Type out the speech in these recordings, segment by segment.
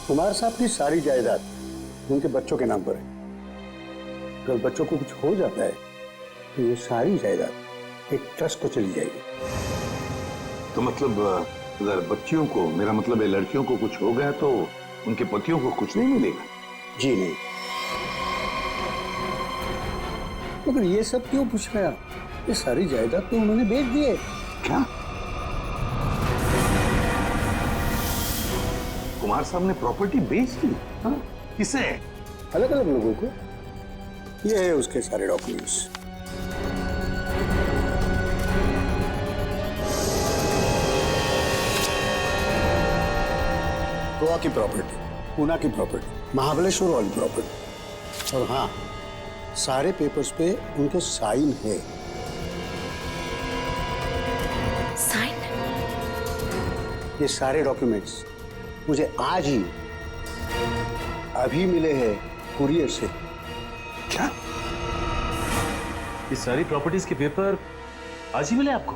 कुमार साहब की सारी जायदाद उनके बच्चों के नाम पर है। अगर बच्चों को कुछ हो जाता है तो ये सारी जायदाद एक ट्रस्ट को चली जाएगी। तो मतलब अगर बच्चियों को, मेरा मतलब है लड़कियों को कुछ हो गया तो उनके पतियों को कुछ नहीं मिलेगा? जी नहीं। मगर ये सब क्यों पूछ रहे आप? ये सारी जायदाद तो उन्होंने बेच दी है। क्या? कुमार साहब ने प्रॉपर्टी बेच दी? हाँ? किसे? अलग अलग लोगों को। ये है उसके सारे डॉक्यूमेंट्स। गोवा की प्रॉपर्टी, पूना की प्रॉपर्टी, महाबलेश्वर वाली प्रॉपर्टी, और हाँ, सारे पेपर्स पे उनके साइन है। साइन? ये सारे डॉक्यूमेंट्स मुझे आज ही अभी मिले हैं कुरियर से। क्या? ये सारी प्रॉपर्टीज के पेपर आज ही मिले आपको?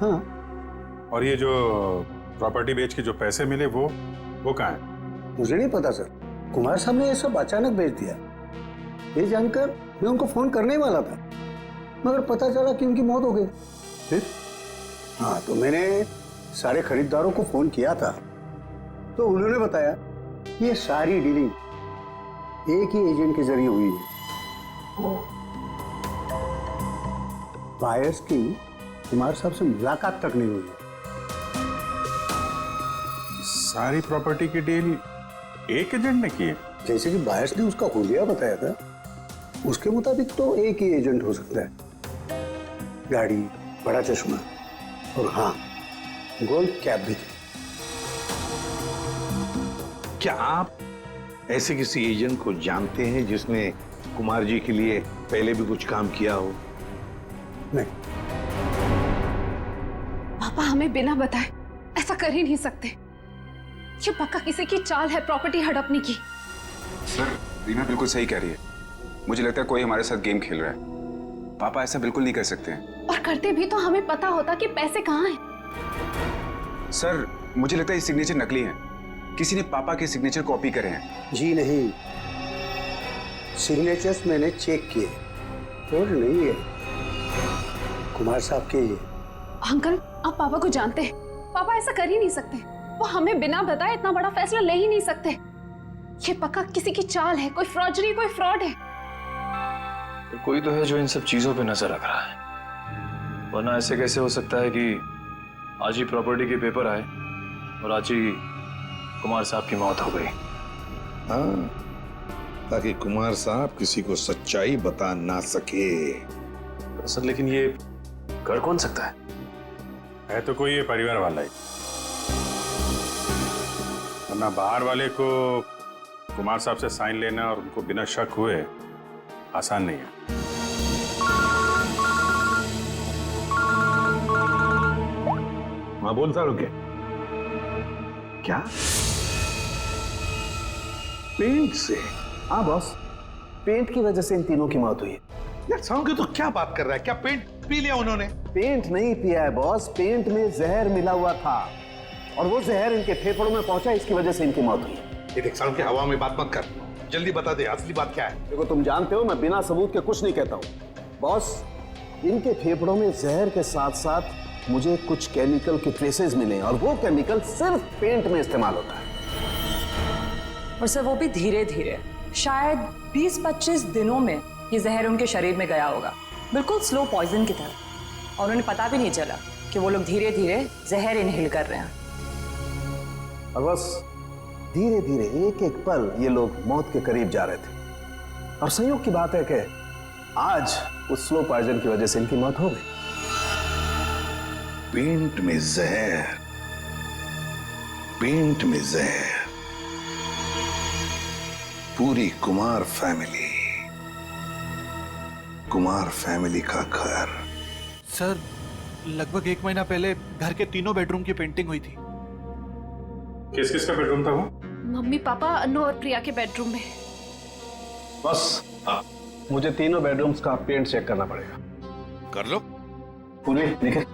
हाँ। और ये जो प्रॉपर्टी बेच के जो पैसे मिले वो कहाँ है? मुझे नहीं पता सर। कुमार साहब ने ये सब अचानक भेज दिया। ये जानकर मैं उनको फोन करने ही वाला था, मगर पता चला कि उनकी मौत हो गई। फिर? हाँ, तो मैंने सारे खरीदारों को फोन किया था, तो उन्होंने बताया कि ये सारी डीलिंग एक ही एजेंट के जरिए हुई है। बायर्स की कुमार साहब से मुलाकात तक नहीं हुई। सारी प्रॉपर्टी की डील एक एजेंट ने की है? जैसे कि बायर्स ने उसका हुलिया बताया था, उसके मुताबिक तो एक ही एजेंट हो सकता है। गाड़ी, बड़ा चश्मा और हाँ, गोल्ड कैप भी थी। क्या आप ऐसे किसी एजेंट को जानते हैं जिसने कुमार जी के लिए पहले भी कुछ काम किया हो? नहीं। पापा हमें बिना बताए ऐसा कर ही नहीं सकते। ये पक्का किसी की चाल है प्रॉपर्टी हड़पने की। सर, रीना बिल्कुल सही कह रही है। मुझे लगता है कोई हमारे साथ गेम खेल रहा है। पापा ऐसा बिल्कुल नहीं कर सकते हैं। और करते भी तो हमें पता होता कि पैसे कहाँ हैं। सर, मुझे लगता है ये सिग्नेचर नकली है। किसी ने पापा के सिग्नेचर कॉपी करे हैं। जी नहीं, सिग्नेचर्स मैंने चेक किए, और नहीं है कुमार साहब के। ये अंकल, आप पापा को जानते हैं। पापा ऐसा कर ही नहीं सकते। वो हमें बिना बताए इतना बड़ा फैसला ले ही नहीं सकते। ये पक्का किसी की चाल है, कोई फ्रॉडरी, कोई फ्रॉड है। तो कोई तो है जो इन सब चीजों पे नजर रख रहा है, वरना ऐसे कैसे हो सकता है कि आज ही प्रॉपर्टी के पेपर आए और आज ही कुमार साहब की मौत हो गई। हाँ, ताकि कुमार साहब किसी को सच्चाई बता ना सके। सर, लेकिन ये कर कौन सकता है तो कोई ये परिवार वाला ही, वरना बाहर वाले को कुमार साहब से साइन लेना और उनको बिना शक हुए आसान नहीं है। हाँ, बोलता रुके। क्या? पेंट से? हाँ बॉस, पेंट की वजह से इन तीनों की मौत हुई है। यार साउंड तो क्या बात कर रहा है? क्या पेंट पी लिया उन्होंने? पेंट नहीं पिया है बॉस, पेंट में जहर मिला हुआ था और वो जहर इनके फेफड़ों में पहुंचा, इसकी वजह से इनकी मौत हुई है। ये देख साउंड, की हवा में बात मत कर, जल्दी बता दे असली बात क्या है। देखो, तुम जानते हो मैं बिना सबूत के कुछ नहीं कहता हूँ। बॉस, इनके फेफड़ों में जहर के साथ साथ मुझे कुछ केमिकल के ट्रेसेस मिले और वो केमिकल सिर्फ पेंट में इस्तेमाल होता है। और सर, वो भी धीरे धीरे, शायद 20-25 दिनों में ये जहर उनके शरीर में गया होगा, बिल्कुल स्लो पॉइजन की तरह, और उन्हें पता भी नहीं चला कि वो लोग धीरे धीरे जहर इनहेल कर रहे हैं। और बस धीरे धीरे एक एक पल ये लोग मौत के करीब जा रहे थे। और संयोग की बात है कि आज उस स्लो पॉइजन की वजह से इनकी मौत हो गई। पेंट में जहर, पेंट में जहर, पूरी कुमार फैमिली का घर। सर, लगभग 1 महीना पहले घर के तीनों बेडरूम की पेंटिंग हुई थी। किस किस का बेडरूम था वो? मम्मी, पापा, अनु और प्रिया के बेडरूम में। बस मुझे तीनों बेडरूम्स का पेंट चेक करना पड़ेगा। कर लो। पूरी निखिल,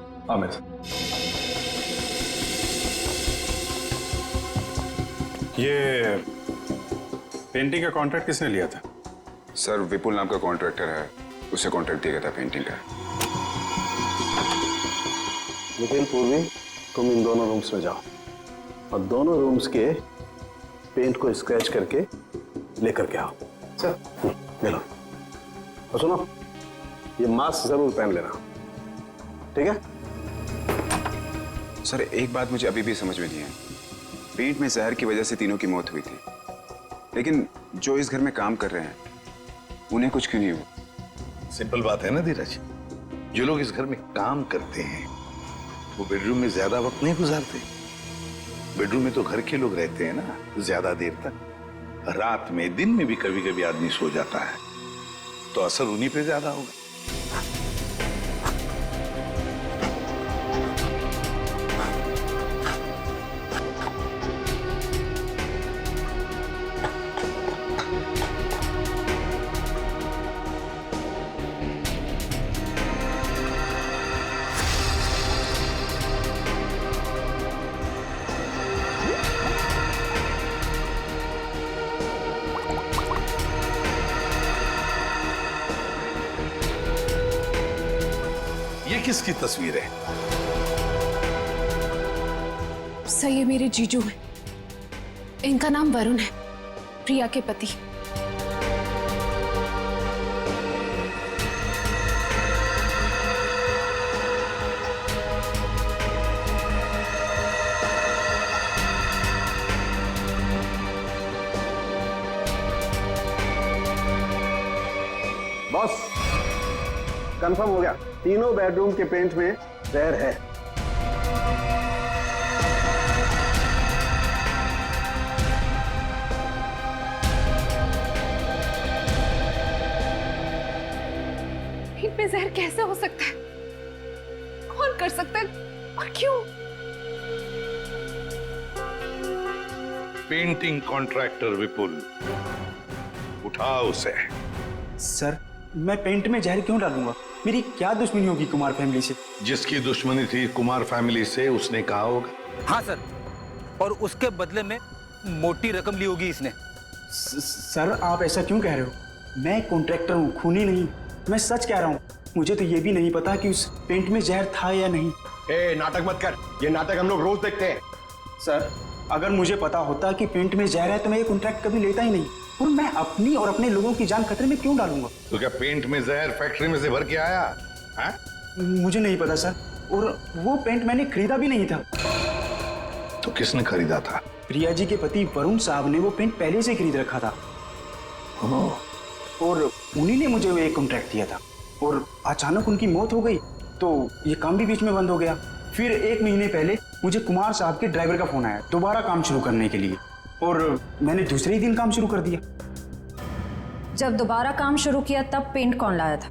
ये पेंटिंग का कॉन्ट्रैक्ट किसने लिया था? सर विपुल नाम का कॉन्ट्रैक्टर है, उसे कॉन्ट्रैक्ट दिया गया था पेंटिंग का। निखिल, पूर्वी, तुम इन दोनों रूम्स में जाओ और दोनों रूम्स के पेंट को स्क्रैच करके लेकर के आओ। सर ले लो। और सुनो, ये मास्क जरूर पहन लेना, ठीक है? सर एक बात मुझे अभी भी समझ में नहीं है, पेंट में जहर की वजह से तीनों की मौत हुई थी, लेकिन जो इस घर में काम कर रहे हैं उन्हें कुछ क्यों नहीं हुआ? सिंपल बात है ना धीरज, जो लोग इस घर में काम करते हैं वो बेडरूम में ज्यादा वक्त नहीं गुजारते। बेडरूम में तो घर के लोग रहते हैं ना ज्यादा देर तक। रात में, दिन में भी कभी कभी आदमी सो जाता है, तो असर उन्हीं पे ज्यादा होगा। किसकी तस्वीर है? सर ये मेरे जीजू हैं, इनका नाम वरुण है, प्रिया के पति। बॉस, कंफर्म हो गया, तीनों बेडरूम के पेंट में जहर है। इनमें जहर कैसे हो सकता है? कौन कर सकता है और क्यों? पेंटिंग कॉन्ट्रैक्टर विपुल, उठाओ उसे। सर मैं पेंट में जहर क्यों डालूंगा? मेरी क्या दुश्मनी होगी कुमार फैमिली से? जिसकी दुश्मनी थी कुमार फैमिली से उसने कहा होगा। हाँ सर, और उसके बदले में मोटी रकम ली होगी इसने। सर आप ऐसा क्यों कह रहे हो? मैं कॉन्ट्रैक्टर हूँ, खूनी नहीं। मैं सच कह रहा हूँ, मुझे तो ये भी नहीं पता कि उस पेंट में जहर था या नहीं। नाटक मत कर, ये नाटक हम लोग रोज देखते हैं। सर अगर मुझे पता होता कि पेंट में जहर है तो मैं ये कॉन्ट्रैक्ट कभी लेता ही नहीं, और मैं अपनी और अपने लोगों की जान खतरे में क्यों डालूंगा? तो क्या पेंट में जहर फैक्ट्री में से भर के आया है? मुझे नहीं पता सर, और वो पेंट मैंने खरीदा भी नहीं था। तो किसने खरीदा था? प्रिया जी के पति वरुण साहब ने वो पेंट पहले से खरीद रखा था, और उन्हीं ने मुझे वो एक कॉन्ट्रैक्ट दिया था। और अचानक उनकी मौत हो गई तो ये काम भी बीच में बंद हो गया। फिर 1 महीने पहले मुझे कुमार साहब के ड्राइवर का फोन आया दोबारा काम शुरू करने के लिए, और मैंने दूसरे ही दिन काम शुरू कर दिया। जब दोबारा काम शुरू किया तब पेंट कौन लाया था?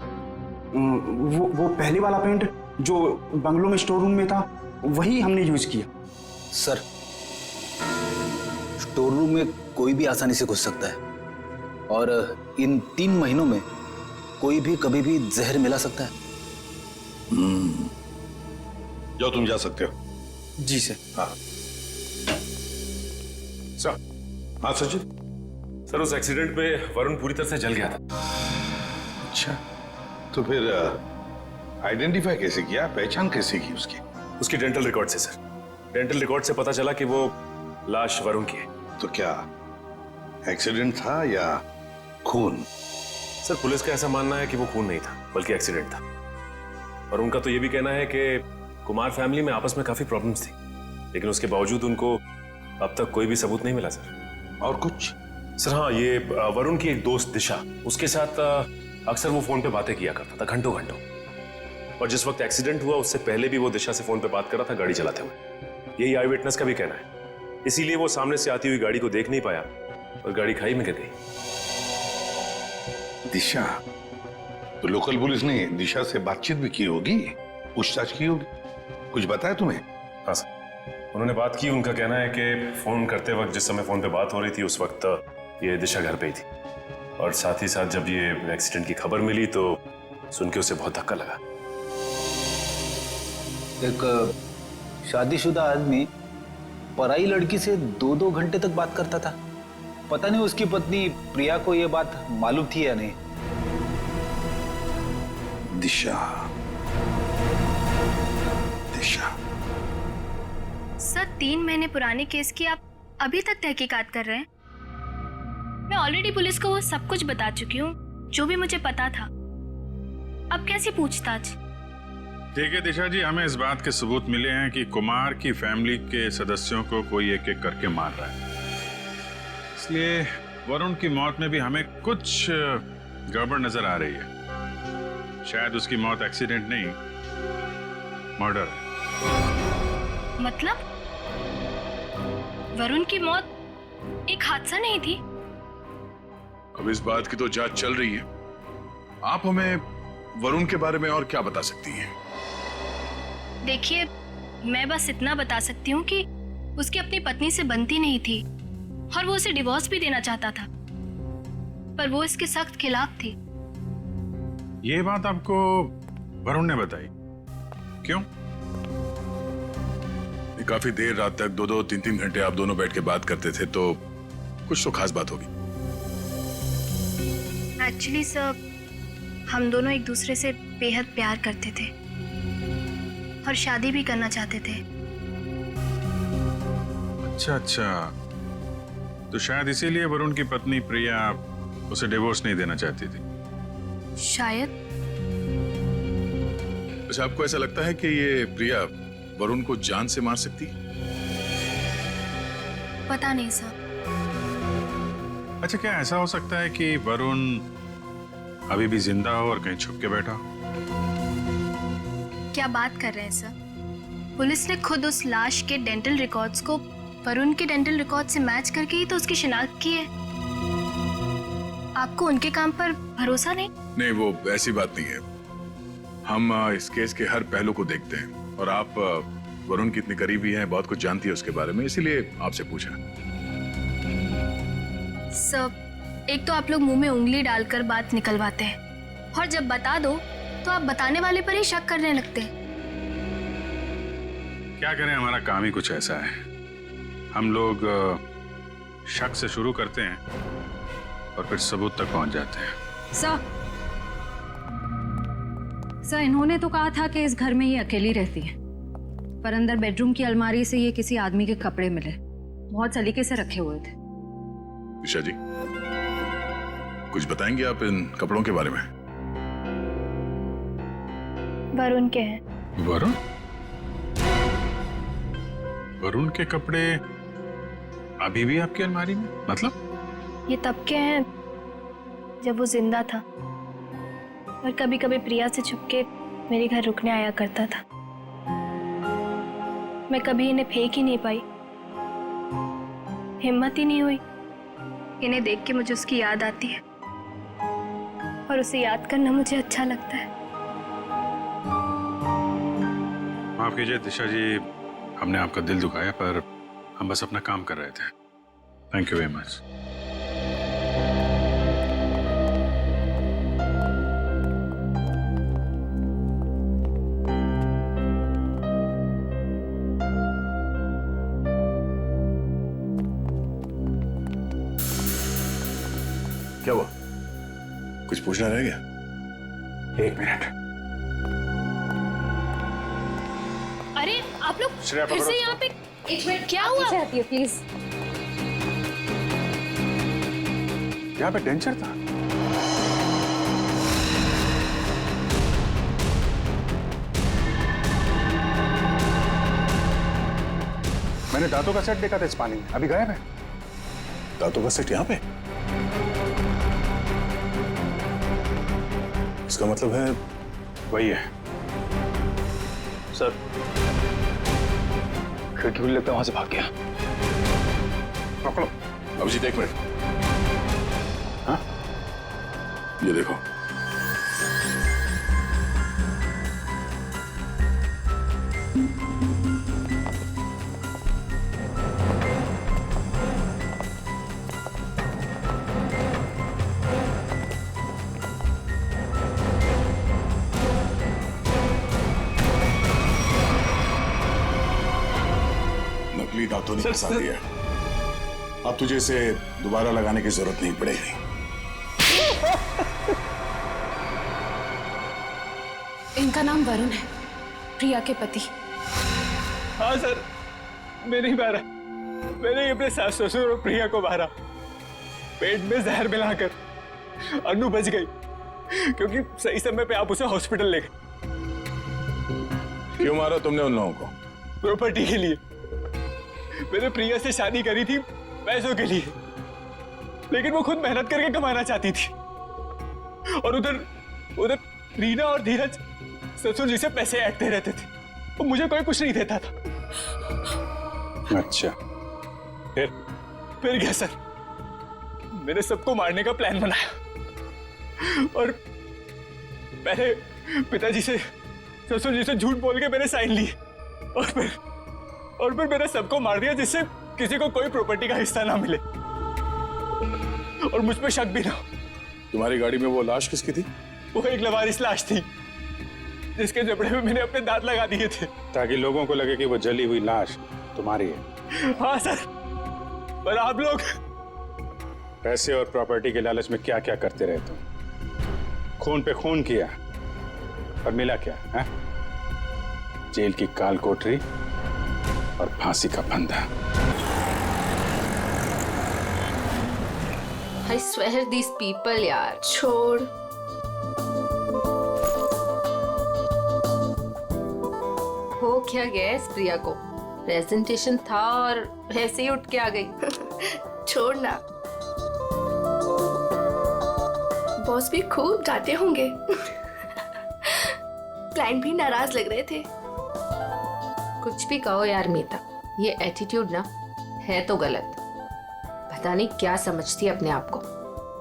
वो पहले वाला पेंट जो बंगलों में स्टोर रूम में था, वही हमने यूज किया। सर स्टोर रूम में कोई भी आसानी से घुस सकता है, और इन 3 महीनों में कोई भी कभी भी जहर मिला सकता है। जाओ, तुम जा सकते हो। जी सर। हाँ सर। हाँ सचिन सर, उस एक्सीडेंट में वरुण पूरी तरह से जल गया था। अच्छा, तो फिर आइडेंटिफाई कैसे किया, पहचान कैसे की उसकी? उसकी डेंटल रिकॉर्ड से सर, डेंटल रिकॉर्ड से पता चला कि वो लाश वरुण की है। तो क्या एक्सीडेंट था या खून? सर पुलिस का ऐसा मानना है कि वो खून नहीं था बल्कि एक्सीडेंट था, और उनका तो ये भी कहना है कि कुमार फैमिली में आपस में काफी प्रॉब्लम्स थी, लेकिन उसके बावजूद उनको अब तक कोई भी सबूत नहीं मिला सर। और कुछ? सर हाँ, ये वरुण की एक दोस्त दिशा, उसके साथ अक्सर वो फोन पे बातें किया करता था घंटों घंटों, और जिस वक्त एक्सीडेंट हुआ उससे पहले भी वो दिशा से फोन पे बात कर रहा था गाड़ी चलाते हुए। यही आई विटनेस का भी कहना है। इसीलिए वो सामने से आती हुई गाड़ी को देख नहीं पाया और गाड़ी खाई में गिर गई। दिशा? तो लोकल पुलिस ने दिशा से बातचीत भी की होगी, पूछताछ की होगी, कुछ बताया तुम्हें? हाँ सर, उन्होंने बात की। उनका कहना है कि फोन करते वक्त जिस समय फोन पे बात हो रही थी उस वक्त ये दिशा घर पे ही थी, और साथ ही साथ जब ये एक्सीडेंट की खबर मिली तो सुन के उसे बहुत धक्का लगा। एक शादीशुदा आदमी पराई लड़की से 2-2 घंटे तक बात करता था। पता नहीं उसकी पत्नी प्रिया को यह बात मालूम थी या नहीं। दिशा, दिशा। सर 3 महीने पुराने केस की आप अभी तक तहकीकात कर रहे हैं? मैं ऑलरेडी पुलिस को वो सब कुछ बता चुकी हूँ जो भी मुझे पता था। अब कैसी पूछताछ? ठीक है दिशा जी, हमें इस बात के सबूत मिले हैं कि कुमार की फैमिली के सदस्यों को कोई एक एक करके मार रहा है। इसलिए वरुण की मौत में भी हमें कुछ गड़बड़ नजर आ रही है। शायद उसकी मौत एक्सीडेंट नहीं, मर्डर है। मतलब वरुण की मौत एक हादसा नहीं थी? अब इस बात की तो जांच चल रही है। आप हमें वरुण के बारे में और क्या बता सकती हैं? देखिए, मैं बस इतना बता सकती हूँ कि उसकी अपनी पत्नी से बनती नहीं थी और वो उसे डिवोर्स भी देना चाहता था, पर वो इसके सख्त खिलाफ थी। ये बात आपको वरुण ने बताई? क्यों? काफी देर रात तक 2-2, 3-3 घंटे आप दोनों बैठ के बात करते थे, तो कुछ तो खास बात होगी। एक्चुअली सर, हम दोनों एक दूसरे से बेहद प्यार करते थे और शादी भी करना चाहते थे। अच्छा, तो शायद इसीलिए वरुण की पत्नी प्रिया उसे डिवोर्स नहीं देना चाहती थी। शायद। अच्छा, आपको ऐसा लगता है कि ये प्रिया वरुण को जान से मार सकती? पता नहीं सर। अच्छा, क्या ऐसा हो सकता है कि वरुण अभी भी जिंदा हो और कहीं छुप के बैठा हो? क्या बात कर रहे हैं सर? पुलिस ने खुद उस लाश के डेंटल रिकॉर्ड्स को वरुण के डेंटल रिकॉर्ड से मैच करके ही तो उसकी शिनाख्त की है। आपको उनके काम पर भरोसा नहीं? नहीं, वो ऐसी बात नहीं है। हम इस केस के हर पहलू को देखते हैं और आप वरुण की इतनी करीबी हैं, बहुत कुछ जानती है उसके बारे में, इसीलिए आपसे पूछा। सर, एक तो आप लोग मुंह में उंगली डालकर बात निकलवाते हैं और जब बता दो तो आप बताने वाले पर ही शक करने लगते हैं। क्या करें, हमारा काम ही कुछ ऐसा है। हम लोग शक से शुरू करते हैं और फिर सबूत तक पहुंच जाते हैं। सर, इन्होंने तो कहा था कि इस घर में ये अकेली रहती है, पर अंदर बेडरूम की अलमारी से ये किसी आदमी के कपड़े मिले, बहुत सलीके से रखे हुए थे। दिशा जी, कुछ बताएंगे आप इन कपड़ों के बारे में? वरुण के हैं। वरुण? वरुण के कपड़े अभी भी आपकी अलमारी में? मतलब? ये तब के हैं जब वो जिंदा था और कभी कभी प्रिया से छुपके मेरे घर रुकने आया करता था। मैं कभी इन्हें फेंक ही नहीं पाई, हिम्मत ही नहीं हुई। इन्हें देख के मुझे उसकी याद आती है और उसे याद करना मुझे अच्छा लगता है। माफ कीजिए दिशा जी, हमने आपका दिल दुखाया, पर हम बस अपना काम कर रहे थे। Thank you very much. क्या हुआ? कुछ पूछना रह गया? 1 मिनट। अरे आप लोग श्रेया, फिर से यहाँ पे? एक मिनट, क्या हुआ? प्लीज। यहाँ पे डेंचर था। मैंने दांतों का सेट देखा था इस पानी में, अभी गायब है। दांतों का सेट यहाँ पे? इसका मतलब है वही है। सर, खिड़की खुली लगता है, वहां से भाग गया। पकड़ो। अभिजीत, 1 मिनट। हाँ, ये देखो। तूने फंसा दिया। अब तुझे इसे दोबारा लगाने की जरूरत नहीं पड़ेगी। इनका नाम वरुण है, प्रिया के पति। हाँ सर, मैं नहीं मारा। मैंने अपने सास ससुर और प्रिया को मारा, पेट में जहर मिलाकर। अनु बच गई क्योंकि सही समय पे आप उसे हॉस्पिटल ले गए। क्यों मारा तुमने उन लोगों को? प्रॉपर्टी के लिए। मैंने प्रिया से शादी करी थी पैसों के लिए, लेकिन वो खुद मेहनत करके कमाना चाहती थी। और उधर रीना और धीरज ससुर जी से पैसे ऐंठते रहते थे। वो मुझे कोई कुछ नहीं देता था। अच्छा, फिर क्या सर, मैंने सबको मारने का प्लान बनाया और पहले पिताजी से ससुर जी से झूठ बोल के मैंने साइन लिए और फिर मैंने सबको मार दिया जिससे किसी को कोई प्रॉपर्टी का हिस्सा ना मिले और मुझ पे शक भी ना। तुम्हारी गाड़ी में वो लाश किसकी थी? वो एक लवारिस लाश थी जिसके जबड़े में मैंने अपने दांत लगा दिए थे ताकि लोगों को लगे कि वो जली हुई लाश तुम्हारी है। हाँ सर, पर आप लोग पैसे और प्रॉपर्टी के लालच में क्या क्या करते रहे तुम। खून पे खून किया और मिला क्या है? जेल की काल कोठरी और फांसी का फंदा। I swear these people यार। छोड़। हो क्या गया इस प्रिया को? प्रेजेंटेशन था और ऐसे ही उठ के आ गई। छोड़ ना, बॉस भी खूब डांटे होंगे। क्लाइंट भी नाराज लग रहे थे। कुछ भी कहो यार मीता, ये एटीट्यूड ना है तो गलत। पता नहीं क्या समझती है अपने आप को।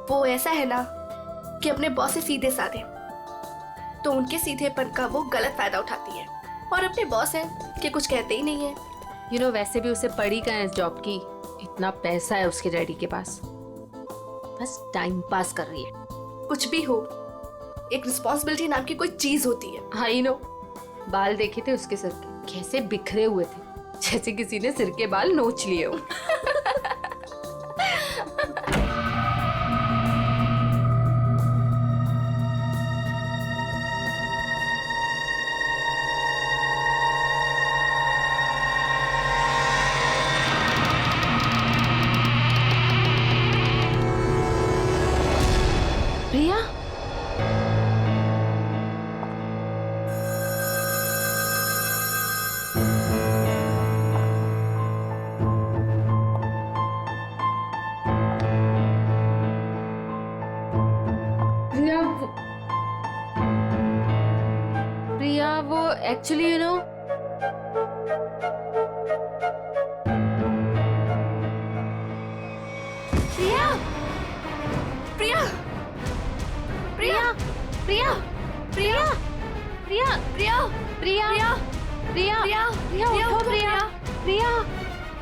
वो ऐसा है ना कि अपने बॉस से सीधे साधे, तो उनके सीधेपन का वो गलत फायदा उठाती है। और अपने बॉस है कि कुछ कहते ही नहीं है। वैसे भी उसे पड़ी कहाँ है इस जॉब की? इतना पैसा है उसके डैडी के पास, बस टाइम पास कर रही है। कुछ भी हो, एक रिस्पॉन्सिबिलिटी नाम की कोई चीज होती है। I know. बाल देखे थे उसके सर के, कैसे बिखरे हुए थे, जैसे किसी ने सिर के बाल नोच लिए हो। प्रिया, प्रिया वो एक्चुअली प्रिया प्रिया प्रिया प्रिया प्रिया प्रिया प्रिया प्रिया प्रिया प्रिया उठो प्रिया। प्रिया,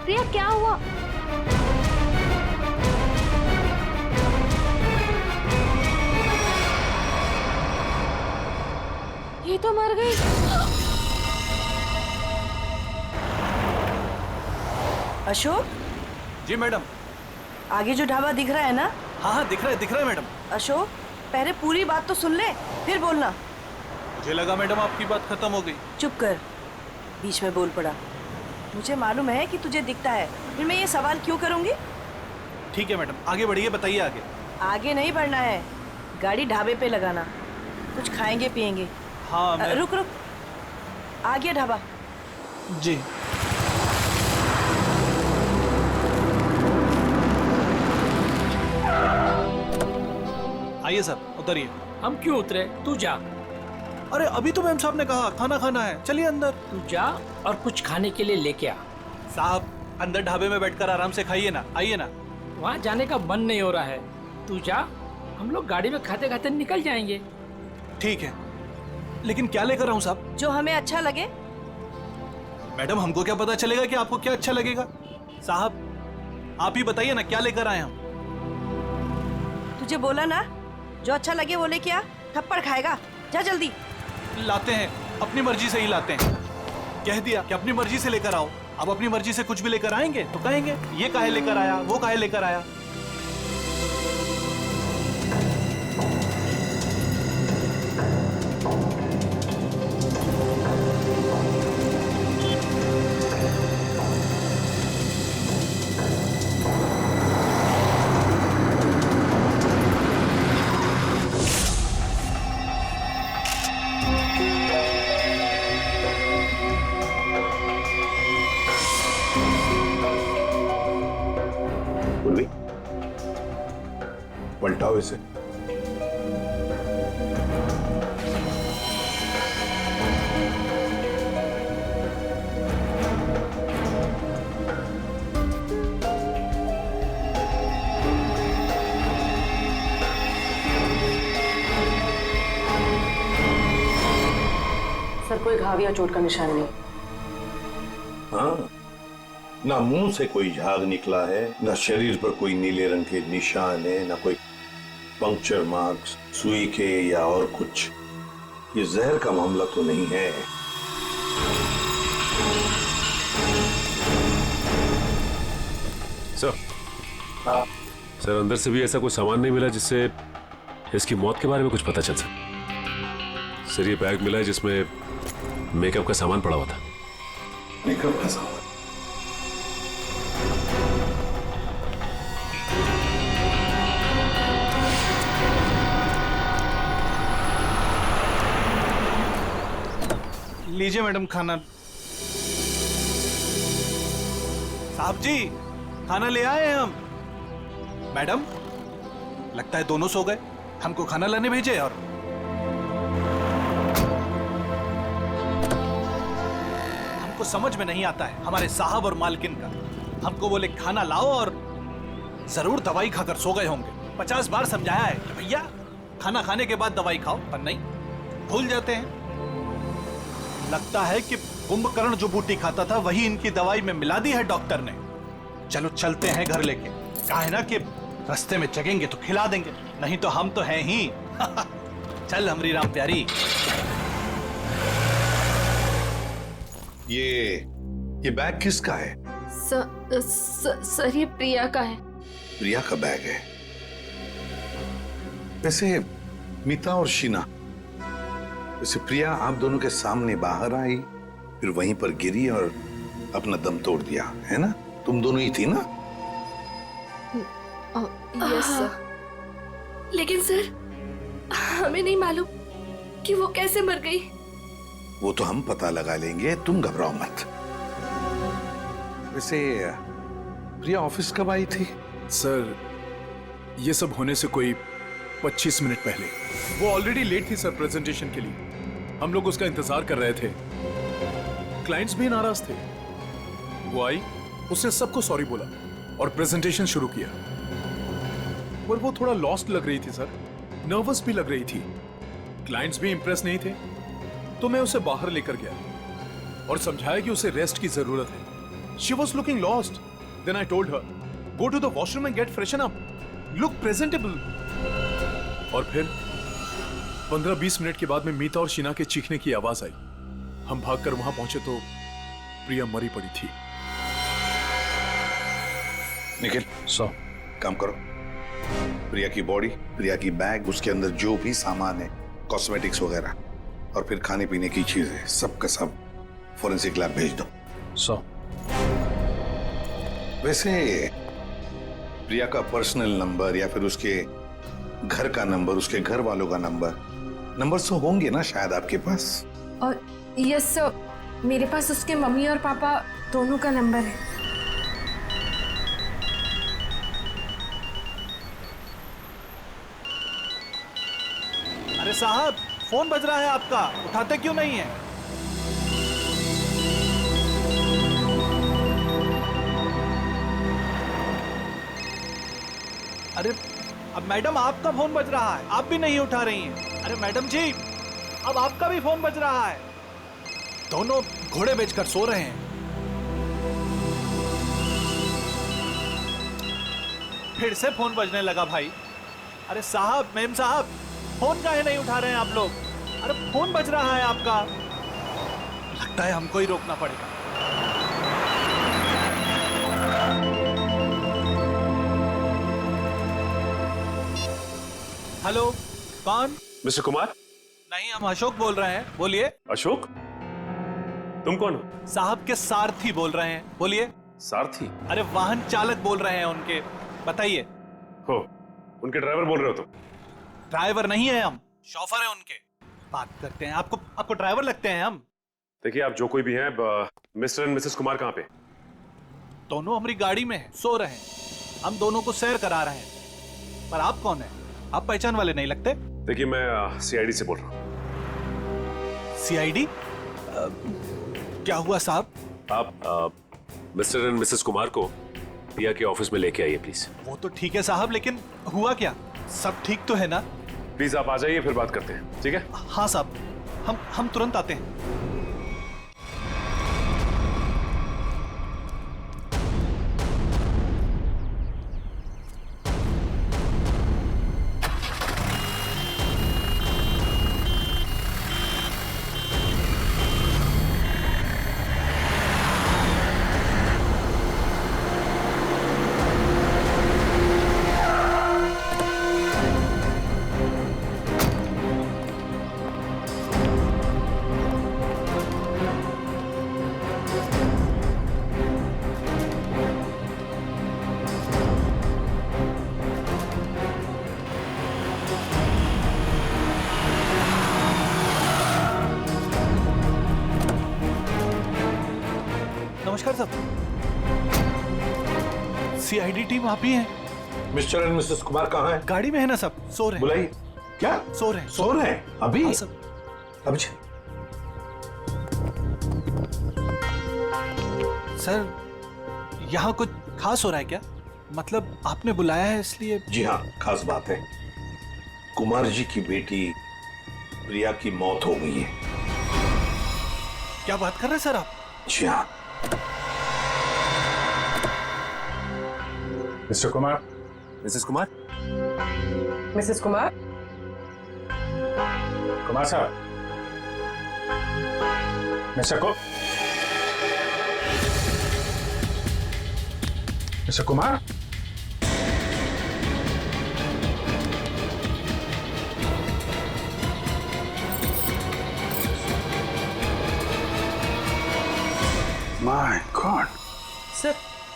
प्रिया क्या हुआ? ये तो मर गई। अशोक जी मैडम। आगे जो ढाबा दिख रहा है ना? हाँ हाँ दिख रहा है मैडम। अशोक पहले पूरी बात तो सुन ले, फिर बोलना। मुझे लगा मैडम आपकी बात खत्म हो गई। चुप कर, बीच में बोल पड़ा। मुझे मालूम है कि तुझे दिखता है, फिर मैं ये सवाल क्यों करूंगी? ठीक है मैडम, आगे बढ़िए, बताइए आगे। आगे नहीं बढ़ना है, गाड़ी ढाबे पे लगाना, कुछ खाएंगे पिएंगे। हाँ रुक रुक, आ गया ढाबा। जी। आइए सर, उतरिए। हम क्यों उतरे? तू जा। अरे अभी तो मैम साहब ने कहा खाना खाना है, चलिए अंदर। तू जा और कुछ खाने के लिए लेके आ। साहब अंदर ढाबे में बैठकर आराम से खाइए ना, आइए ना। वहाँ जाने का मन नहीं हो रहा है, तू जा, हम लोग गाड़ी में खाते खाते निकल जाएंगे। ठीक है, लेकिन क्या लेकर आऊं साहब? जो हमें अच्छा लगे। मैडम हमको क्या पता चलेगा कि आपको क्या अच्छा लगेगा? साहब आप ही बताइए ना, क्या लेकर आए हम? तुझे बोला ना, जो अच्छा लगे वो लेके आ, थप्पड़ खाएगा। जा जल्दी। लाते हैं, अपनी मर्जी से ही लाते हैं। कह दिया कि अपनी मर्जी से लेकर आओ, अब अपनी मर्जी से कुछ भी लेकर आएंगे तो कहेंगे ये काहे लेकर आया, वो काहे लेकर आया। पलटाओ इसे। सर कोई घाव या चोट का निशान नहीं। हाँ, ना मुंह से कोई झाग निकला है, ना शरीर पर कोई नीले रंग के निशान है, ना कोई पंक्चर मार्क्स, सुई के या और कुछ। ये जहर का मामला तो नहीं है। सर, सर अंदर से भी ऐसा कोई सामान नहीं मिला जिससे इसकी मौत के बारे में कुछ पता चल सके। सर ये बैग मिला है जिसमें मेकअप का सामान पड़ा हुआ था। मेकअप का सामान? लीजिए मैडम खाना। साहब जी खाना ले आए हैं हम। मैडम लगता है दोनों सो गए, हमको खाना लाने भेजे। और हमको समझ में नहीं आता है हमारे साहब और मालकिन का। हमको बोले खाना लाओ और जरूर दवाई खाकर सो गए होंगे। 50 बार समझाया है कि भैया खाना खाने के बाद दवाई खाओ, पर नहीं, भूल जाते हैं। लगता है कि कुंभकर्ण जो बूटी खाता था वही इनकी दवाई में मिला दी है डॉक्टर ने। चलो चलते हैं घर लेके। कहा है ना कि रास्ते में जगेंगे तो खिला देंगे, नहीं तो हम तो हैं ही। चल हमरी राम प्यारी। ये बैग किसका है? सर ये प्रिया का है। प्रिया का बैग है? वैसे मीता और शीना, वैसे प्रिया आप दोनों के सामने बाहर आई, फिर वहीं पर गिरी और अपना दम तोड़ दिया, है ना? तुम दोनों ही थी ना? Yes sir. लेकिन सर हमें नहीं मालूम कि वो कैसे मर गई। वो तो हम पता लगा लेंगे, तुम घबराओ मत। वैसे प्रिया ऑफिस कब आई थी? सर ये सब होने से कोई 25 मिनट पहले। वो ऑलरेडी लेट थी सर प्रेजेंटेशन के लिए। हम लोग उसका इंतजार कर रहे थे। क्लाइंट्स भी नाराज थे। वो आई, उसने सबको सॉरी बोला और प्रेजेंटेशन शुरू किया। पर वो थोड़ा लॉस्ट लग रही थी सर, नर्वस भी लग रही थी। क्लाइंट्स भी इंप्रेस नहीं थे, तो मैं उसे बाहर लेकर गया और समझाया कि उसे रेस्ट की जरूरत है। She was looking lost. Then I told her, go to the washroom and get freshen up, look presentable. और फिर 15-20 मिनट के बाद में मीता और शीना के चीखने की आवाज आई। हम भागकर वहां पहुंचे तो प्रिया मरी पड़ी थी। निखिल, काम करो। प्रिया की बॉडी, प्रिया की बैग, उसके अंदर जो भी सामान है, कॉस्मेटिक्स वगैरह, और फिर खाने पीने की चीजें, सब का सब फोरेंसिक लैब भेज दो। वैसे प्रिया का पर्सनल नंबर या फिर उसके घर का नंबर, उसके घर वालों का नंबर तो होंगे ना शायद आपके पास? और यस सर, मेरे पास उसके मम्मी और पापा दोनों का नंबर है। अरे साहब फोन बज रहा है आपका, उठाते क्यों नहीं है? अरे अब मैडम आपका फोन बज रहा है, आप भी नहीं उठा रही हैं। अरे मैडम जी, अब आपका भी फोन बज रहा है। दोनों घोड़े बेचकर सो रहे हैं। फिर से फोन बजने लगा भाई। अरे साहब, मेम साहब, फोन काहे नहीं उठा रहे हैं आप लोग? अरे फोन बज रहा है आपका। लगता है हमको ही रोकना पड़ेगा। हेलो, कौन? मिस्टर कुमार? नहीं, हम अशोक बोल रहे हैं, बोलिए। अशोक? तुम कौन हो? साहब के सारथी बोल रहे हैं, बोलिए। सारथी? अरे वाहन चालक बोल रहे हैं उनके, बताइए। हो, उनके ड्राइवर बोल रहे हो तुम? ड्राइवर नहीं है हम, शॉफर है उनके। बात करते हैं, आपको ड्राइवर लगते हैं हम। देखिए, आप जो कोई भी हैं, मिस्टर एंड मिसेस कुमार कहाँ पे? दोनों हमारी गाड़ी में हैं, सो रहे हैं। हम दोनों को सैर करा रहे हैं। पर आप कौन है? आप पहचान वाले नहीं लगते। देखिए, मैं सीआईडी से बोल रहा हूँ। सीआईडी? क्या हुआ साहब? आप मिस्टर एंड मिसेस कुमार को पिया के ऑफिस में लेके आइए प्लीज। वो तो ठीक है साहब, लेकिन हुआ क्या? सब ठीक तो है ना? प्लीज आप आ जाइए, फिर बात करते हैं, ठीक है? हाँ साहब, हम तुरंत आते हैं। नमस्कार साहब, सीआईडी टीम आप ही हैं? मिस्टर एंड मिसेस कुमार कहाँ हैं? गाड़ी में है ना सब, सो रहे हैं। बुलाइए। क्या? सो रहे हैं। सो रहे हैं? अभी? हाँ सब। अभी? सर, यहाँ कुछ खास हो रहा है क्या? मतलब आपने बुलाया है इसलिए? जी हाँ, खास बात है। कुमार जी की बेटी प्रिया की मौत हो गई है। क्या बात कर रहे हैं सर आप? जी हाँ। Mister Kumar? Mrs Kumar? Mrs Kumar? Kumar साहब? Mister Kumar? My God.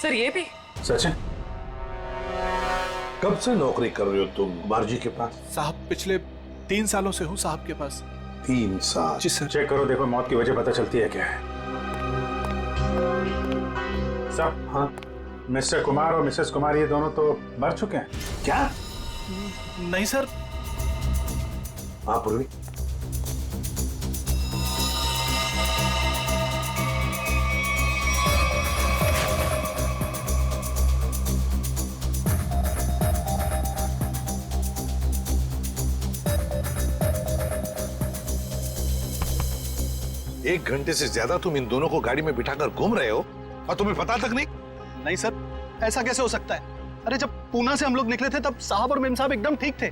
Sir ये भी? सचिन? कब से नौकरी कर रहे हो तुम कुमार जी के पास? साहब, पिछले 3 सालों से हूँ साहब के पास। 3 साल? जी सर। चेक करो, देखो मौत की वजह पता चलती है क्या है। सब? हाँ। मिस्टर कुमार और मिसेस कुमार ये दोनों तो मर चुके हैं। क्या? नहीं सर। हाँ पूर्वी। एक घंटे से ज्यादा तुम इन दोनों को गाड़ी में बिठाकर घूम रहे हो और तुम्हें पता तक नहीं? नहीं सर, ऐसा कैसे हो सकता है? अरे जब पूना से हम लोग निकले थे तब साहब और मेम साहब एकदम ठीक थे।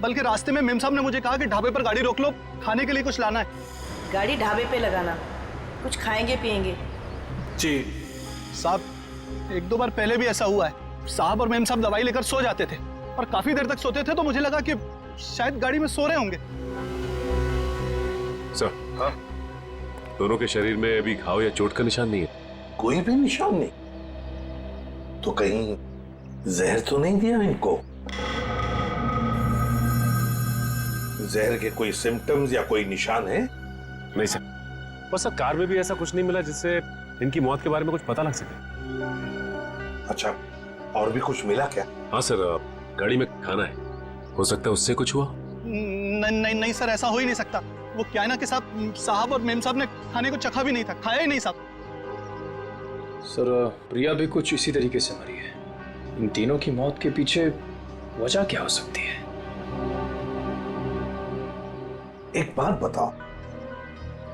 बल्कि रास्ते में मेम साहब ने मुझे कहा कि ढाबे पर गाड़ी रोक लो, खाने के लिए कुछ लाना है। गाड़ी ढाबे पे लगाना, कुछ खाएंगे पिएंगे। जी साहब, 1-2 बार पहले भी ऐसा हुआ है। साहब और मेम साहब दवाई लेकर सो जाते थे और काफी देर तक सोते थे, तो मुझे लगा कि शायद गाड़ी में सो रहे होंगे। सर, हाँ? दोनों के शरीर में अभी घाव या चोट का निशान नहीं है? कोई भी निशान नहीं? तो कहीं जहर तो नहीं दिया इनको? जहर के कोई सिम्टम्स या कोई निशान है? नहीं सर, बस सर कार में भी ऐसा कुछ नहीं मिला जिससे इनकी मौत के बारे में कुछ पता लग सके। अच्छा, और भी कुछ मिला क्या? हाँ सर, गाड़ी में खाना है, हो सकता है उससे कुछ हुआ। नहीं सर, ऐसा हो ही नहीं सकता। वो क्या है ना कि साहब और मेम साहब ने खाने को चखा भी नहीं था, खाया ही नहीं साहब। सर, प्रिया भी कुछ इसी तरीके से मरी है। इन तीनों की मौत के पीछे वजह क्या हो सकती है? एक बात बताओ,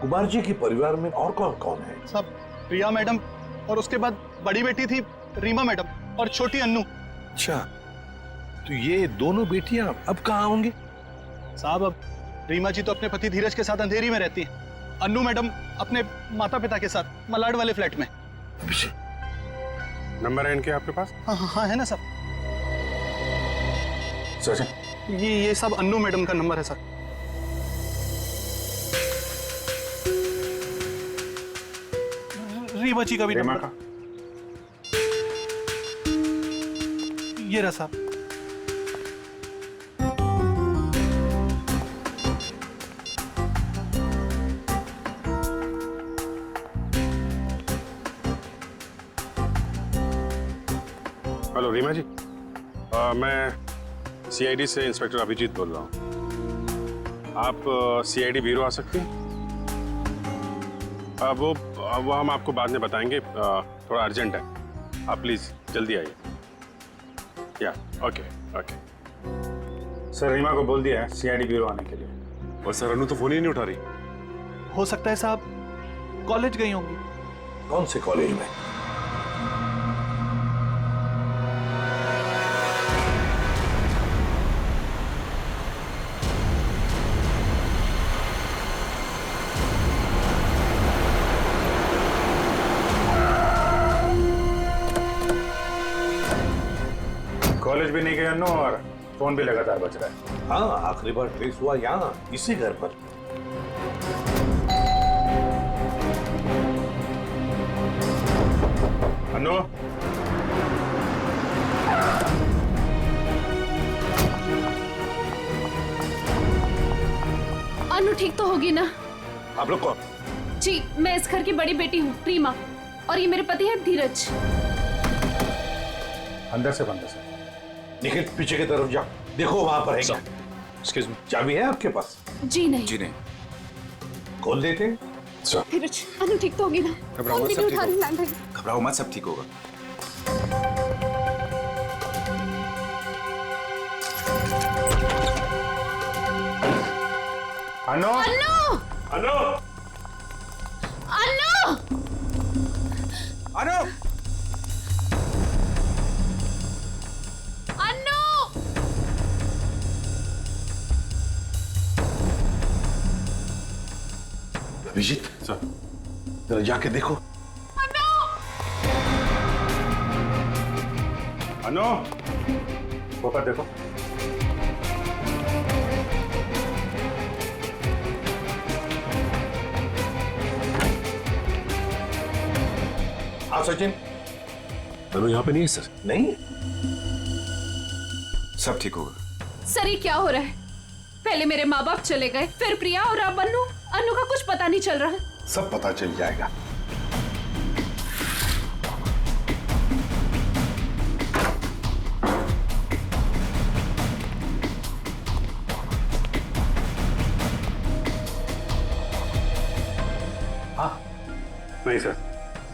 कुमार जी के परिवार में और कौन कौन है? सब प्रिया मैडम और उसके बाद बड़ी बेटी थी रीमा मैडम और छोटी अन्नू। अच्छा, तो ये दोनों बेटियां अब कहाँ होंगी? साहब, अब रीमा जी तो अपने पति धीरज के साथ अंधेरी में रहती हैं। अन्नू मैडम अपने माता पिता के साथ मलाड वाले फ्लैट में। नंबर है इनके आपके पास? हाँ है ना सब। सचिन, ये सब अन्नू मैडम का नंबर है सर। रीमा जी का भी नंबर है। ये रहा साहब। हेलो रीमा जी, मैं सीआईडी से इंस्पेक्टर अभिजीत बोल रहा हूँ। आप सीआईडी ब्यूरो आ सकती हैं? वो हम आपको बाद में बताएंगे, थोड़ा अर्जेंट है। आप प्लीज जल्दी आइए। या ओके ओके। सर रीमा को बोल दिया है सीआईडी ब्यूरो आने के लिए। और सर अनु तो फोन ही नहीं उठा रही। हो सकता है साहब कॉलेज गई होंगी। कौन से कॉलेज में? कॉलेज भी नहीं गए अन्नू और फोन भी लगातार बज रहा है। हाँ, आखिरी बार ट्रेस हुआ यहाँ इसी घर पर। अन्नू, अनु ठीक तो होगी ना? आप लोग कौन? जी, मैं इस घर की बड़ी बेटी हूँ रीमा, और ये मेरे पति है धीरज। अंदर से बंद है। निखिल पीछे की तरफ जाओ, देखो वहां पर है क्या। एक्सक्यूज मी, चाबी है आपके पास? जी नहीं। जी नहीं। खोल देते हैं। धीरज, अनु ठीक तो होगी ना? घबराओ मत, सब ठीक होगा। घबराओ मत, सब ठीक होगा। अन्नू, अनु! अन्नू, अनु! अनु! अनु! अभिजीत सर, जरा जाके देखो। अन्नू, ऊपर देखो। हाँ सचिन। अनु यहाँ पे नहीं है सर। नहीं? सब ठीक होगा। सर ये क्या हो रहा है? पहले मेरे माँ बाप चले गए, फिर प्रिया, और अब अनु। अनु का कुछ पता नहीं चल रहा है। सब पता चल जाएगा। हाँ? नहीं सर,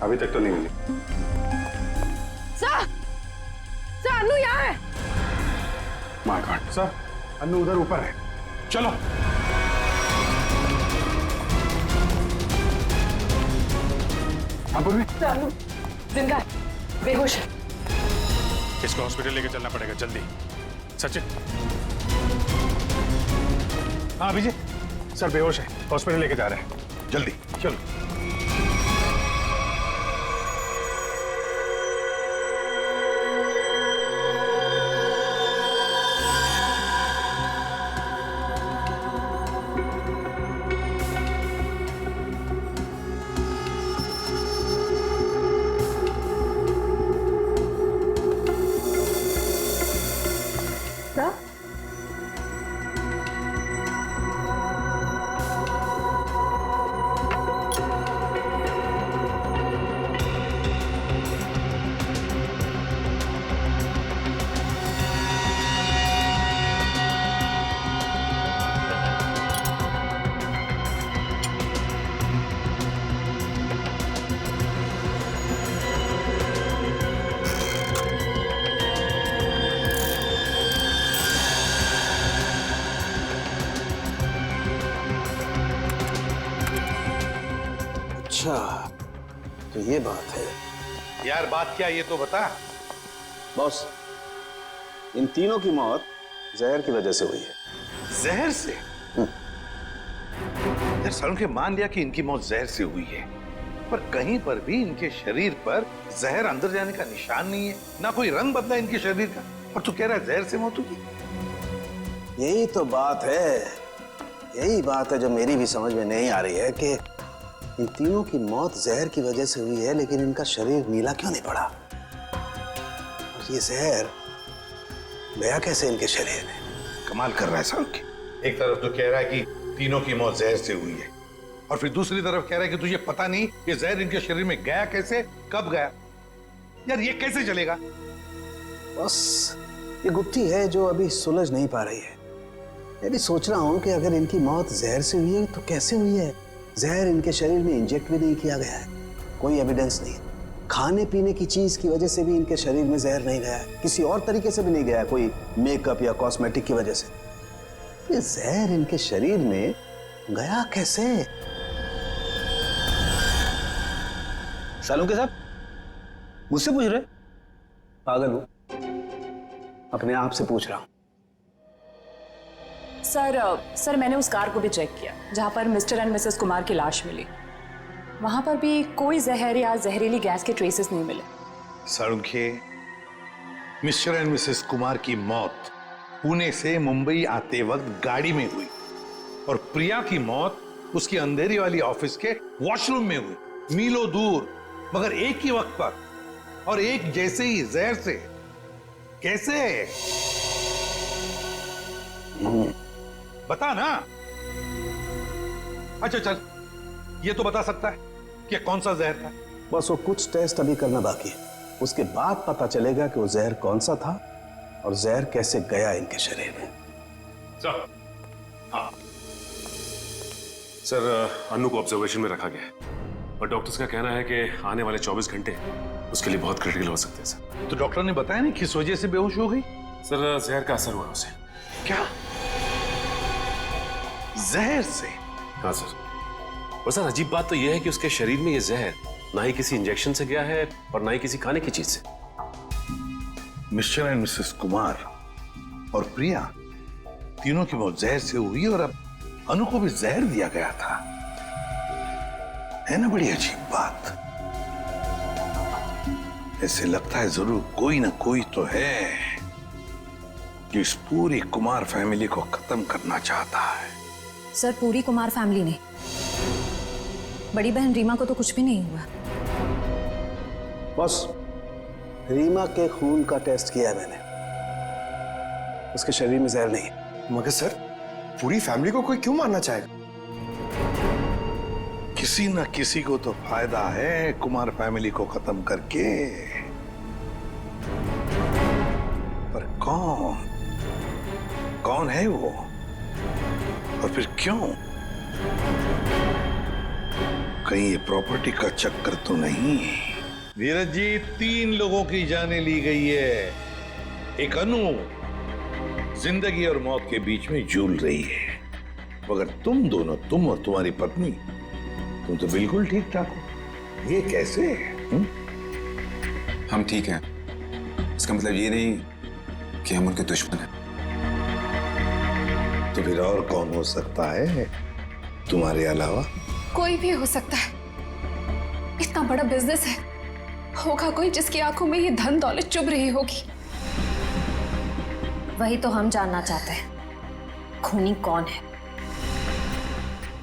अभी तक तो नहीं मिली। सर अनु यहाँ है। माय गॉड सर, अन्नू उधर ऊपर है। चलो। अनु जिंदा है, बेहोश है। इसको हॉस्पिटल लेके चलना पड़ेगा जल्दी। सचिन। हाँ अभिजीत, सर बेहोश है, हॉस्पिटल लेके जा रहे हैं। जल्दी चलो। अच्छा, तो ये बात है। यार बात क्या ये तो बता। बॉस, इन तीनों की मौत जहर की वजह से हुई है। जहर से? यार सालों के मान लिया कि इनकी मौत जहर से हुई है, पर कहीं पर भी इनके शरीर पर जहर अंदर जाने का निशान नहीं है, ना कोई रंग बदला इनके शरीर का, और तू कह रहा है जहर से मौत हुई। यही तो बात है, यही बात है जो मेरी भी समझ में नहीं आ रही है कि इन तीनों की मौत जहर की वजह से हुई है, लेकिन इनका शरीर नीला क्यों नहीं पड़ा? और ये जहर गया कैसे इनके शरीर में? कमाल कर रहा है साहब। एक तरफ तो कह रहा है कि तीनों की मौत जहर से हुई है, और फिर दूसरी तरफ कह रहा है कि तुझे पता नहीं ये जहर इनके शरीर में गया कैसे, कब गया। यार ये कैसे चलेगा? बस ये गुत्थी है जो अभी सुलझ नहीं पा रही है। मैं भी सोच रहा हूं कि अगर इनकी मौत जहर से हुई है तो कैसे हुई है? जहर इनके शरीर में इंजेक्ट भी नहीं किया गया है, कोई एविडेंस नहीं। खाने पीने की चीज की वजह से भी इनके शरीर में जहर नहीं गया है, किसी और तरीके से भी नहीं गया है, कोई मेकअप या कॉस्मेटिक की वजह से। ये जहर इनके शरीर में गया कैसे? सालुंके साहब मुझसे पूछ रहे? पागल हूं, अपने आप से पूछ रहा हूं। सर मैंने उस कार को भी चेक किया जहां पर मिस्टर एंड मिसेस कुमार की लाश मिली। वहां पर भी कोई जहर या जहरीली गैस के ट्रेसेस नहीं मिले। Salunkhe, mister and Mrs Kumar की मौत पुणे से मुंबई आते वक्त गाड़ी में हुई, और प्रिया की मौत उसकी अंधेरी वाली ऑफिस के वॉशरूम में हुई, मीलों दूर, मगर एक ही वक्त पर और एक जैसे ही जहर से। कैसे? बता ना। अच्छा चल, ये तो बता सकता है कि कौन सा जहर था? बस वो कुछ टेस्ट अभी करना बाकी है, उसके बाद पता चलेगा कि वो जहर कौन सा था और जहर कैसे गया इनके शरीर में। सर, हाँ सर, अनु को ऑब्जर्वेशन में रखा गया है और डॉक्टर्स का कहना है कि आने वाले 24 घंटे उसके लिए बहुत क्रिटिकल हो सकते हैं सर। तो डॉक्टर ने बताया नहीं किस वजह से बेहोश हो गई? सर जहर का असर हुआ उसे। क्या? जहर से? हाँ सर। और सर अजीब बात तो यह है कि उसके शरीर में यह जहर ना ही किसी इंजेक्शन से गया है और ना ही किसी खाने की चीज से। मिस्टर एंड मिसेस कुमार और प्रिया तीनों की मौत जहर से हुई, और अब अनु को भी जहर दिया गया था। है ना बड़ी अजीब बात। ऐसे लगता है जरूर कोई ना कोई तो है जो इस पूरी कुमार फैमिली को खत्म करना चाहता है। सर पूरी कुमार फैमिली ने, बड़ी बहन रीमा को तो कुछ भी नहीं हुआ। बस रीमा के खून का टेस्ट किया है मैंने, उसके शरीर में जहर नहीं है। मगर सर पूरी फैमिली को कोई क्यों मारना चाहेगा? किसी ना किसी को तो फायदा है कुमार फैमिली को खत्म करके, पर कौन? कौन है वो और फिर क्यों? कहीं ये प्रॉपर्टी का चक्कर तो नहीं? धीरज जी, 3 लोगों की जानें ली गई है। एक अनु जिंदगी और मौत के बीच में झूल रही है, मगर तुम दोनों, तुम और तुम्हारी पत्नी, तुम तो बिल्कुल ठीक ठाक हो। ये कैसे? हम ठीक हैं, इसका मतलब ये नहीं कि हम उनके दुश्मन हैं। तो फिर और कौन हो सकता है तुम्हारे अलावा? कोई भी हो सकता है। इतना बड़ा बिजनेस है, होगा कोई जिसकी आंखों में ये धन दौलत चुभ रही होगी। वही तो हम जानना चाहते हैं, खूनी कौन है?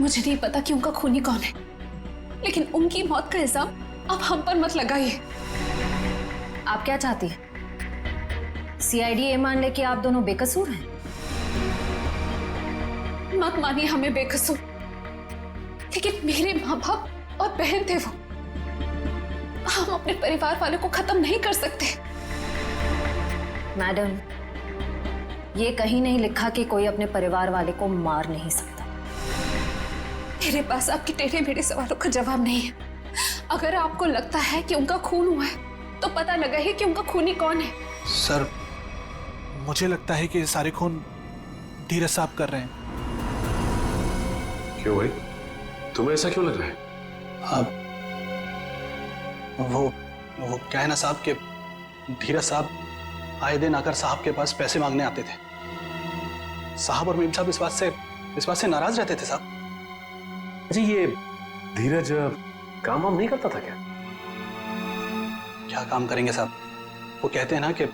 मुझे नहीं पता कि उनका खूनी कौन है, लेकिन उनकी मौत का इल्जाम अब हम पर मत लगाइए। आप क्या चाहती हैं? सीआईडी ये मान ले कि आप दोनों बेकसूर हैं? मत मानिए हमें बेकसूर, लेकिन मेरे माँ बाप और बहन थे वो। हम अपने परिवार वालों को खत्म नहीं कर सकते। मैडम, ये कहीं नहीं लिखा कि कोई अपने परिवार वाले को मार नहीं सकता। मेरे पास आपके टेढ़े मेढ़े सवालों का जवाब नहीं है। अगर आपको लगता है कि उनका खून हुआ है, तो पता लगा है कि उनका खूनी कौन है। सर, मुझे लगता है कि ये सारे खून धीरज साहब कर रहे हैं। क्यों भाई, तुम्हें ऐसा क्यों लग रहा है? अब वो क्या है ना साहब के धीरज साहब आए दिन आकर साहब के पास पैसे मांगने आते थे। साहब और मीम साहब इस बात से नाराज रहते थे साहब। जी, ये धीरज काम वाम नहीं करता था क्या? क्या काम करेंगे साहब? वो कहते हैं ना कि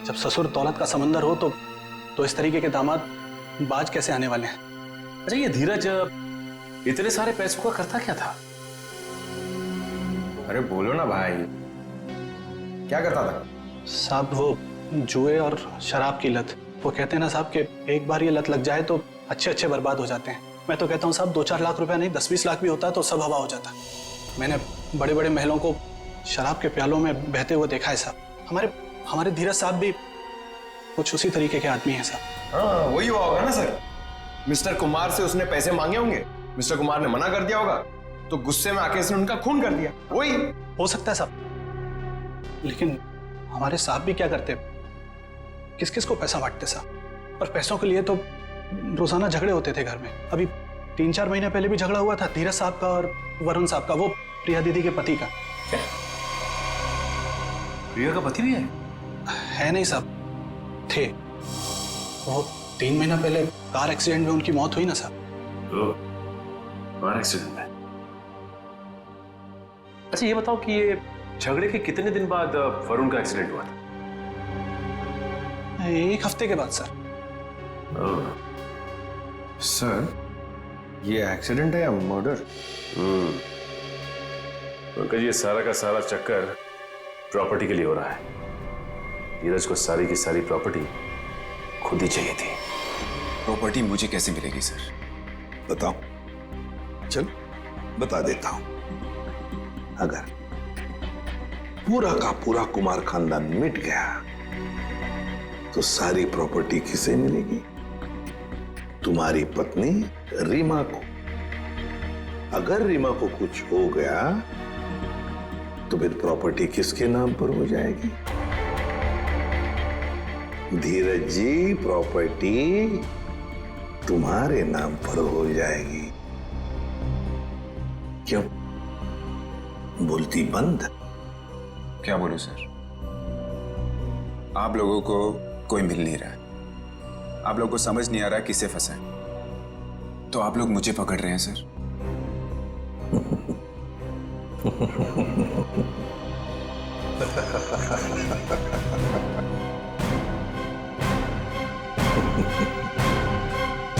जब ससुर दौलत का समंदर हो तो इस तरीके के दामाद बाज कैसे आने वाले हैं। अच्छा, ये धीरज इतने सारे पैसों का करता क्या था? अरे बोलो ना भाई, क्या करता था? साहब वो जुए और शराब की लत। वो कहते हैं ना साहब कि एक बार ये लत लग जाए तो अच्छे अच्छे बर्बाद हो जाते हैं। मैं तो कहता हूँ साहब 2-4 लाख रुपया नहीं 10-20 लाख भी होता तो सब हवा हो जाता। मैंने बड़े बड़े महलों को शराब के प्यालों में बहते हुए देखा है साहब। हमारे धीरज साहब भी कुछ उसी तरीके के आदमी हैं साहब। हाँ वही हुआ होगा ना सर। मिस्टर कुमार से उसने पैसे मांगे होंगे, मिस्टर कुमार ने मना कर दिया होगा, तो गुस्से में आके इसने उनका खून कर दिया। वही हो सकता है साहब, लेकिन हमारे साहब भी क्या करते, किस किस को पैसा बांटते साहब। और पैसों के लिए तो रोजाना झगड़े होते थे घर में। अभी 3-4 महीने पहले भी झगड़ा हुआ था धीरज साहब का और वरुण साहब का, वो प्रिया दीदी के पति का। प्रिया का पति भी है नहीं साहब, थे। वो 3 महीना पहले कार एक्सीडेंट में उनकी मौत हुई ना साहब। कार एक्सीडेंट में? अच्छा ये बताओ कि ये झगड़े के कितने दिन बाद वरुण का एक्सीडेंट हुआ था? 1 हफ्ते के बाद सर। सर ये एक्सीडेंट है या मर्डर? पंकज, ये सारा का सारा चक्कर प्रॉपर्टी के लिए हो रहा है। धीरज को सारी की सारी प्रॉपर्टी खुद ही चाहिए थी। प्रॉपर्टी मुझे कैसे मिलेगी सर? बताओ, चल बता देता हूं। अगर पूरा का पूरा कुमार खानदान मिट गया तो सारी प्रॉपर्टी किसे मिलेगी? तुम्हारी पत्नी रीमा को। अगर रीमा को कुछ हो गया तो फिर प्रॉपर्टी किसके नाम पर हो जाएगी? धीरज जी, प्रॉपर्टी तुम्हारे नाम पर हो जाएगी। क्यों बोलती बंद? क्या बोलूं सर? आप लोगों को कोई मिल नहीं रहा है, आप लोगों को समझ नहीं आ रहा किससे फंसा है, तो आप लोग मुझे पकड़ रहे हैं सर।